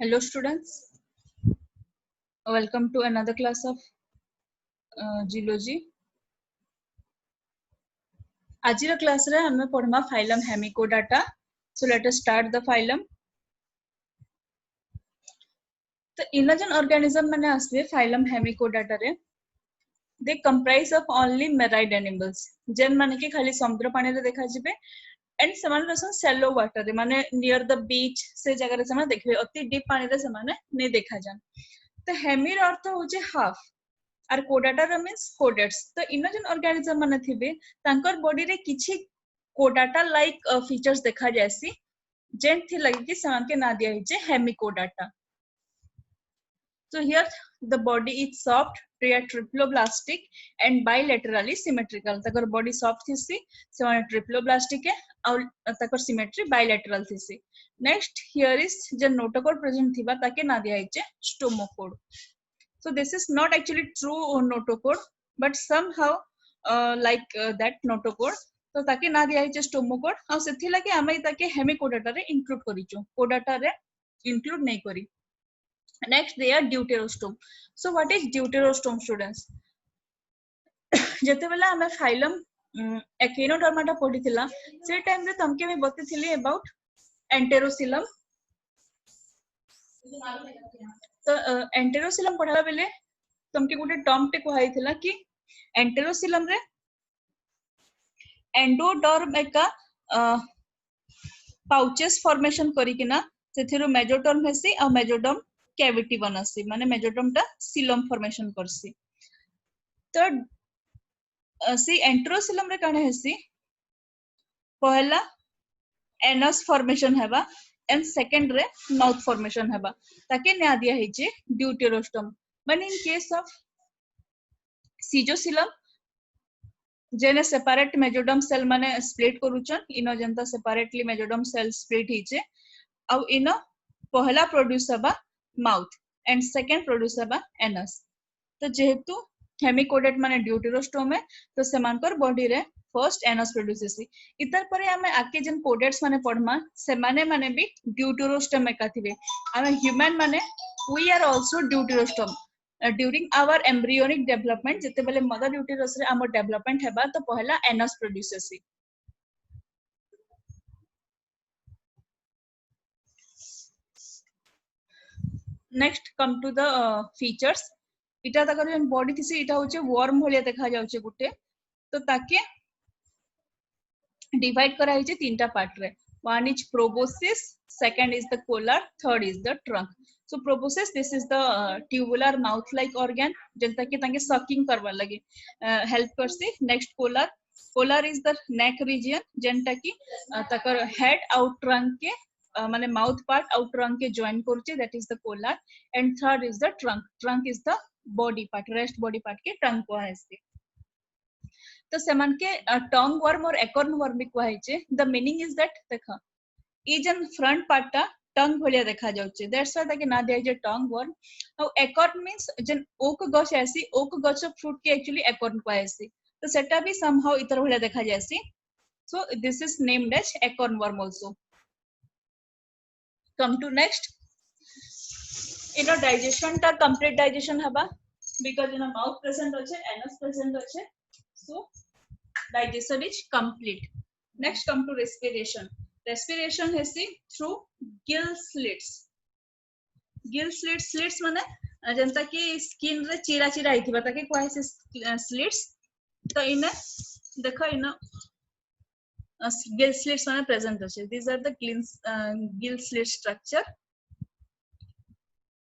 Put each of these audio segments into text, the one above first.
Hello students, welcome to another class of geology. आजिर class रे हमें पढ़मा phylum Hemichordata. So let us start the phylum. तो इनजन organism माने आसबे फाइलम हेमिकोडाटा रे. They comprise of only marine animals. जेन माने कि खाली समुद्र पानी रे देखा जिबे एंड समान रसन shallow water रे माने नियर द बीच से जगह रे समान देखबे अति डीप पानी रे समान ने देखा जान. तो हेमिर अर्थ होचे हाफ आर कोडाटा मीन्स कोडेट्स. तो इनजन ऑर्गेनिज्म माने थिबे तांकर बॉडी रे किछि कोडाटा लाइक फीचर्स देखा जायसी जेन थी लगी कि समान के ना दिया हिचे हेमिकोडाटा. So here the body is soft, triploblastic and bilaterally symmetrical. Takar body soft थिसी समान triploblastic है और ताकर symmetry bilateral थिसी. Next here is जो notochord present थिबा ताके ना दिया हिचे stomochord. So this is not actually true notochord, but somehow that notochord. तो ताके ना दिया हिचे stomochord और सेथि लगे आमे ताके हेमिकोडाटा रे इंक्लूड करिचो. कोडाटा रे इंक्लूड नहीं करी. Next they are deuterostome. So what is deuterostome students? जते बेला हमें फाइलम एकिनोडर्माटा पढिथिला से टाइम रे तमके मैं बतेथिली अबाउट एंटेरोसिलम. तो एंटेरोसिलम पढाला बेले तमके गुटे टर्म टे कहैथिला कि एंटेरोसिलम रे एंडोडर्म एका पाउचेस फॉर्मेशन करिकिना सेथिरु मेजोडर्म हेसी आ मेजोडर्म कैविटी बनसी माने मेजोडर्म टा सिलम फॉर्मेशन करसी. तो सी एंटेरोसिलम रे काने हेसी पहला एनस फॉर्मेशन हेबा एंड सेकंड रे माउथ फॉर्मेशन हेबा ताके ना दिया हिचे deuterostome. But in case of schizocoelom जेने सेपरेट मेजोडर्म सेल माने स्प्लिट करूचन इनो जनता सेपरेटली मेजोडर्म सेल स्प्लिट हिचे आ इनो पहला प्रोड्यूस हेबा माउथ एंड सेकंड प्रोड्यूस हेबा एनस. तो जेहेतु हेमिकोडेट माने ड्यूटेरोस्टोम है तो सेमानकर बॉडी रे फर्स्ट एनस प्रोड्यूस हेसी. इतर परे हमें आके जन कोडेट्स माने पढमा से माने भी ड्यूटेरोस्टोम एका थिबे. हमें ह्यूमन माने we are also deuterostome. During our embryonic development जते बेले मदर यूटेरस रे हमर डेवलपमेंट हेबा तो पहला एनस प्रोड्यूस हेसी. Next come to the features. इटा तकर जन बॉडी थिसी इटा होचे वर्म भलिया देखा जाउचे गुटे. तो ताके डिवाइड करा हिचे तीनटा पार्ट रे. One is proboscis, second is the collar, third is the trunk. So proboscis, this is the tubular mouth like organ जनता के तांगे sucking करवा लगे help करसी. Next collar is the neck region जनता की तकर head out trunk के माने mouth part out trunk के join करचे, that is the collar. And third is the trunk is the body part, rest body part के trunk को है इसके. तो समान के टंग वर्म और एकॉर्न वर्म भी को है चे. The meaning is that देखा ये जन फ्रंट पार्ट टा टंग भलिया देखा जाउचे, दैट्स व्हाई ताके ना दिया जे टंग वर्म. और एकॉर्न मींस जन ओक गछ आसी, ओक गछ फ्रूट के एक्चुअली एकॉर्न को आसी, तो सेटा भी समहाउ इतर भलिया देखा जासी. So this is named as acorn worm also. Come to next. इनो डाइजेशन ता कंप्लीट डाइजेशन हबा बिकॉज़ इनो माउथ प्रेजेंट होचे, एनस प्रेजेंट होचे, so digestion is complete. Next come to respiration. Respiration है सी through gill slits. Gill slits माने जनता की skin रे चिरा चिरा आइथिबा ताके कोइ से slits. तो इने देखो इने gill slits माने प्रेजेंट होचे. These are the gill slit structure.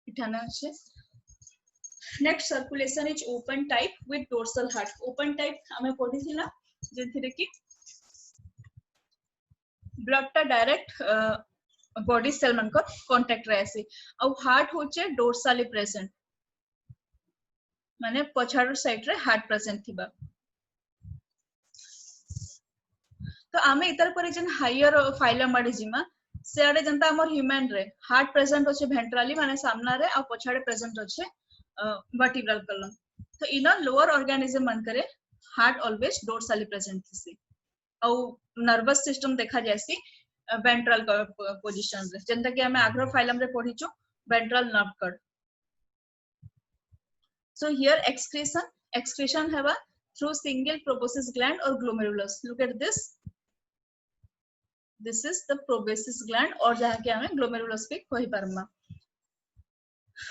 इठाना होचे. Next circulation is open type with dorsal heart. Open type हमें पढिथिला जेथिरे की ब्लड टा डायरेक्ट बॉडी सेल मन को कांटेक्ट रहसी. और हार्ट होचे डोर्साली प्रेजेंट माने पछाड़ साइड रे हार्ट प्रेजेंट थिबा. तो आमे इतर पर जन हायर फाइलम आडिजिमा से आडे जनता हमर ह्यूमन रे हार्ट प्रेजेंट होचे वेंट्रली माने सामना रे और पछाड़े प्रेजेंट होचे वर्टिब्रल कॉलम. तो इना लोअर ऑर्गेनिज्म मन करे हार्ट ऑलवेज डोर्साली प्रेजेंट थिसी. और नर्वस सिस्टम देखा जायसी वेंट्रल पोजीशन रे जनता कि हमें आग्रो फाइलम रे पढिचो ventral nerve cord. So here excretion heba through single proboscis gland or glomerulus. Look at this. This is the proboscis gland or jaha ki ame glomerulus भी कहि पारमा.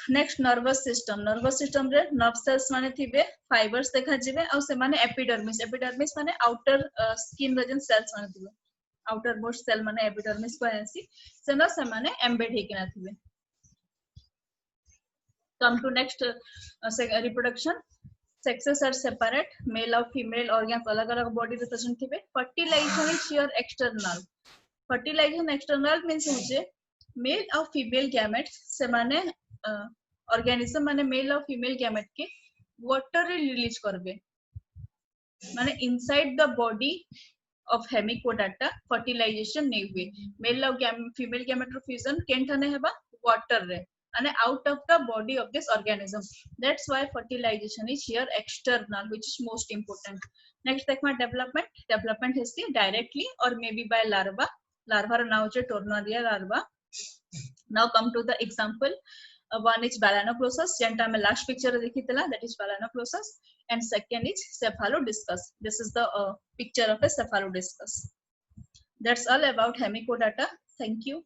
Next nervous system रे nerve cells माने थिबे fibres देखा जिवे आ से माने epidermis माने outer skin रे जन सेल्स माने थिबे आउटर मोस्ट सेल माने एपिडर्मिस को आसी सेना से माने embed हेकिना थिबे. Come to next reproduction. Sexes are separate. Male और female organs अलग अलग body रे present थिबे. Fertilization is here external. Fertilization external means होचे मेल और फीमेल गैमेट्स से माने ऑर्गेनिज्म माने मेल और फीमेल गैमेट के वाटर रे रिलीज करबे माने inside the body of Hemichordata fertilization नै हुए. मेल और फीमेल गैमेट रो फ्यूजन केनठाने हेबा वाटर रे and out of the body of this organism. That's why fertilization is here external, which is most important. Next देखमा development is directly or maybe by larva रा नाम होचे Tornaria larva. Now come to the example. One is Balanoplosus, जेंटा में last picture देखितला, that is Balanoplosus, and second is Cephalodiscus. This is the picture of a Cephalodiscus. That's all about Hemicodata. Thank you.